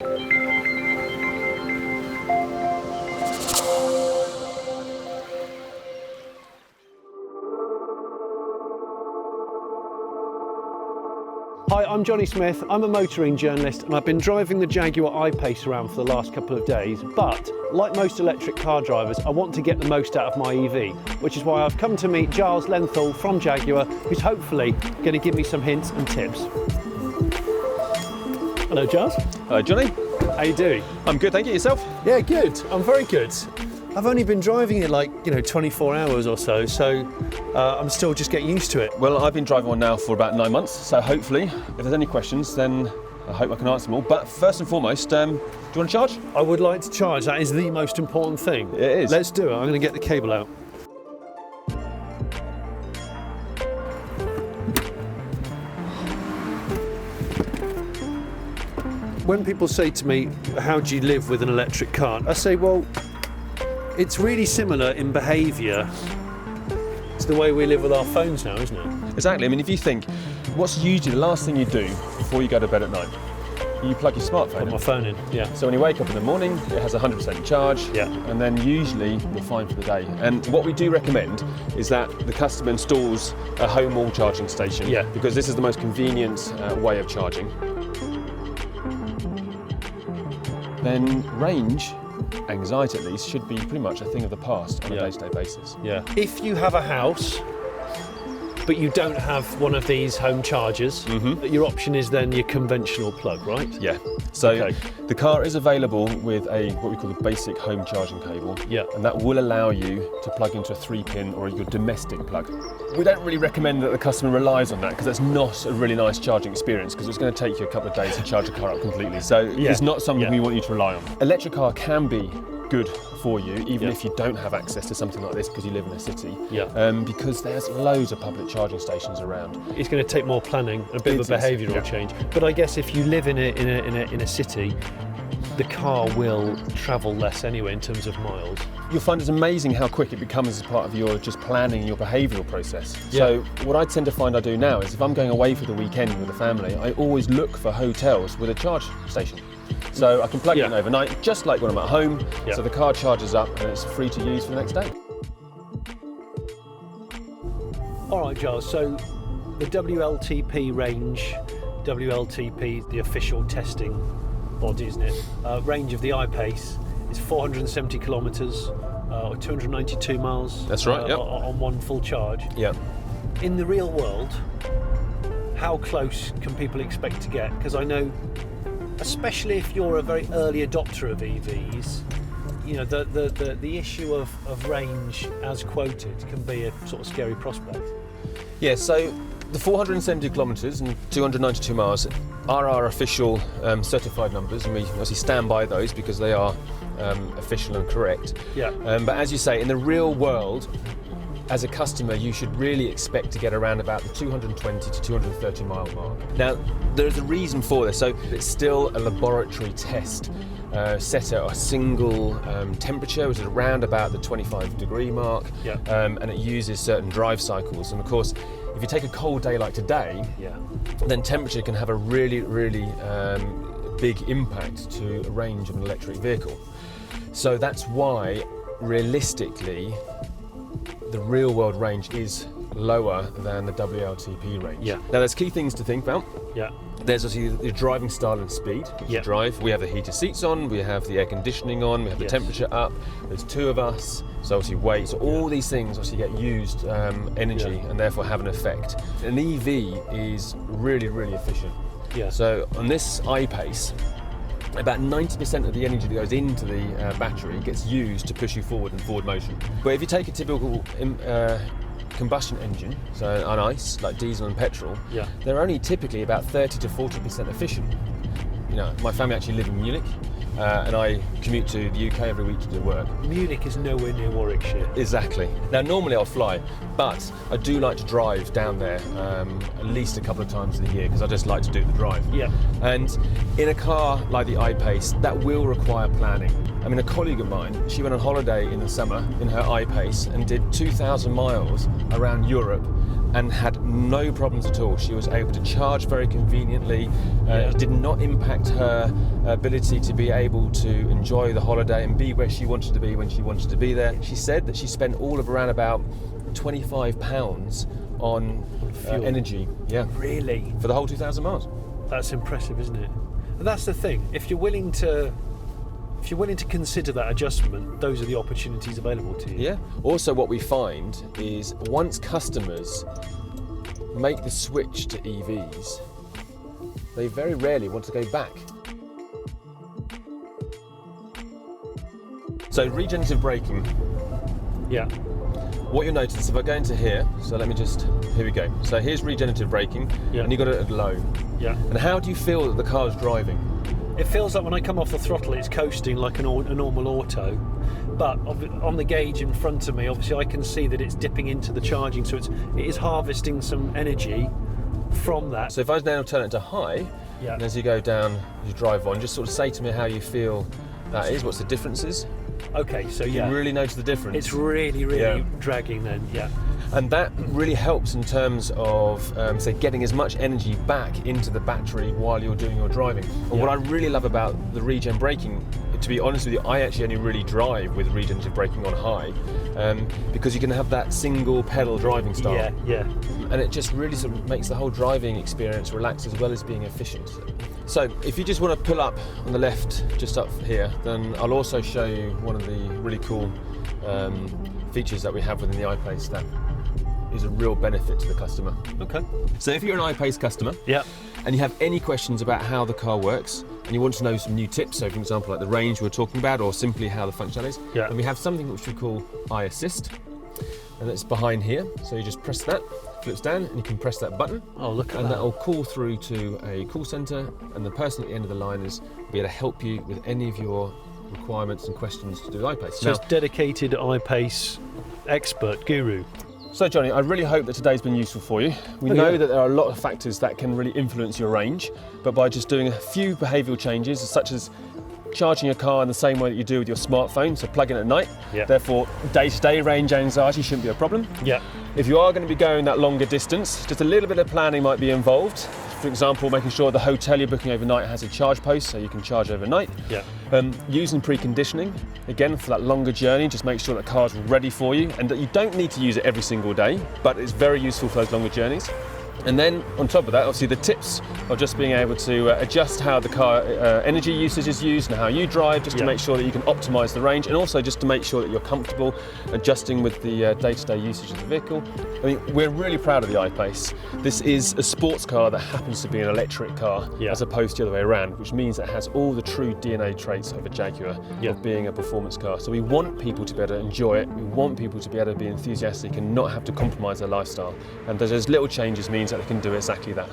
Hi, I'm Jonny Smith. I'm a motoring journalist and I've been driving the Jaguar I-PACE around for the last couple of days, but like most electric car drivers, I want to get the most out of my EV, which is why I've come to meet Giles Lenthal from Jaguar, who's hopefully going to give me some hints and tips. Hello, Giles. Hello, Jonny. How you doing? I'm good, thank you. Yourself? Yeah, good. I'm very good. I've only been driving it 24 hours or so, I'm still just getting used to it. Well, I've been driving one now for about 9 months, so hopefully, if there's any questions, then I hope I can answer them all. But first and foremost, do you want to charge? I would like to charge. That is the most important thing. It is. Let's do it. I'm going to get the cable out. When people say to me, how do you live with an electric car? I say, well, it's really similar in behaviour to the way we live with our phones now, isn't it? Exactly. I mean, if you think, what's usually the last thing you do before you go to bed at night? You plug your smartphone in. Put my phone in, yeah. So when you wake up in the morning, it has 100% charge, yeah. And then usually you're fine for the day. And what we do recommend is that the customer installs a home wall charging station, yeah. Because this is the most convenient way of charging. Then range, anxiety at least, should be pretty much a thing of the past on a day-to-day basis. Yeah. If you have a house, but you don't have one of these home chargers, your option is then your conventional plug, right? Yeah. So the car is available with what we call the basic home charging cable. Yeah. And that will allow you to plug into a 3-pin or your domestic plug. We don't really recommend that the customer relies on that because that's not a really nice charging experience because it's going to take you a couple of days to charge a car up completely. So it's not something we want you to rely on. Electric car can be good for you, even if you don't have access to something like this because you live in a city. Because there's loads of public charging stations around. It's going to take more planning, a bit of a behavioural change. But I guess if you live in a city, the car will travel less anyway in terms of miles. You'll find it's amazing how quick it becomes as part of your just planning your behavioural process. So what I tend to find I do now is if I'm going away for the weekend with the family, I always look for hotels with a charge station. So I can plug it in overnight, just like when I'm at home, so the car charges up and it's free to use for the next day. All right, Giles, so the WLTP range, WLTP, the official testing body, isn't it? Range of the I-PACE is 470 kilometres, or 292 miles. That's right, on one full charge. Yeah. In the real world, how close can people expect to get? Because I know, especially if you're a very early adopter of EVs, the issue of range as quoted can be a sort of scary prospect. Yeah, so the 470 kilometres and 292 miles are our official certified numbers, and we obviously stand by those because they are official and correct. Yeah. But as you say, in the real world, as a customer, you should really expect to get around about the 220 to 230 mile mark. Now, there's a reason for this. So it's still a laboratory test set at a single temperature, which is around about the 25-degree mark, and it uses certain drive cycles. And of course, if you take a cold day like today, then temperature can have a really, really big impact to a range of an electric vehicle. So that's why, realistically, the real world range is lower than the WLTP range. Now there's key things to think about. There's obviously your driving style and speed, which you drive. We have the heated seats on, we have the air conditioning on, we have the temperature up, there's two of us, so obviously weight, so all these things obviously get used energy and therefore have an effect. An EV is really, really efficient. So on this I-PACE, about 90% of the energy that goes into the battery gets used to push you forward in forward motion. But if you take a typical combustion engine, so on ICE, like diesel and petrol, they're only typically about 30 to 40% efficient. My family actually live in Munich, and I commute to the UK every week to do work. Munich is nowhere near Warwickshire. Exactly. Now, normally I'll fly, but I do like to drive down there at least a couple of times in the year because I just like to do the drive. And in a car like the I-PACE, that will require planning. I mean, a colleague of mine, she went on holiday in the summer in her I-PACE and did 2,000 miles around Europe and had no problems at all. She was able to charge very conveniently. It did not impact her ability to be able to enjoy the holiday and be where she wanted to be when she wanted to be there. She said that she spent all of around about £25 on energy. Yeah. Really? For the whole 2,000 miles. That's impressive, isn't it? And that's the thing. If you're willing to consider that adjustment, those are the opportunities available to you. Yeah. Also, what we find is once customers make the switch to EVs, they very rarely want to go back. So regenerative braking. Yeah. What you'll notice if I go into here, here we go. So here's regenerative braking, and you've got it at low. Yeah. And how do you feel that the car's driving? It feels like when I come off the throttle, it's coasting like a normal auto. But on the gauge in front of me, obviously I can see that it's dipping into the charging, so it is harvesting some energy from that. So if I now turn it to high, and as you go down, you drive on, just sort of say to me how you feel that is, what's the differences? Okay, so You really notice the difference? It's really dragging then, yeah. And that really helps in terms of, say, getting as much energy back into the battery while you're doing your driving. And what I really love about the regen braking, to be honest with you, I actually only really drive with regenerative braking on high, because you can have that single pedal driving style. Yeah. And it just really sort of makes the whole driving experience relaxed as well as being efficient. So if you just want to pull up on the left, just up here, then I'll also show you one of the really cool features that we have within the I-PACE that is a real benefit to the customer. Okay. So if you're an I-PACE customer, and you have any questions about how the car works, and you want to know some new tips, so for example like the range we were talking about, or simply how the functionality is, then we have something which we call iAssist, and it's behind here. So you just press that, flips down, and you can press that button. Oh, look at that. And that will call through to a call centre, and the person at the end of the line will be able to help you with any of your requirements and questions to do with I-PACE. So it's dedicated I-PACE expert guru. So Johnny, I really hope that today's been useful for you. We know that there are a lot of factors that can really influence your range, but by just doing a few behavioural changes, such as charging your car in the same way that you do with your smartphone, so plug in at night, therefore day-to-day range anxiety shouldn't be a problem. If you are going to be going that longer distance, just a little bit of planning might be involved. For example, making sure the hotel you're booking overnight has a charge post so you can charge overnight. Using preconditioning, again, for that longer journey, just make sure that the car's ready for you and that you don't need to use it every single day, but it's very useful for those longer journeys. And then on top of that, obviously the tips of just being able to adjust how the car energy usage is used and how you drive, just to make sure that you can optimise the range, and also just to make sure that you're comfortable adjusting with the day-to-day usage of the vehicle. I mean, we're really proud of the I-PACE. This is a sports car that happens to be an electric car, as opposed to the other way around, which means it has all the true DNA traits of a Jaguar, of being a performance car. So we want people to be able to enjoy it, we want people to be able to be enthusiastic and not have to compromise their lifestyle. And those little changes means that they can do exactly that.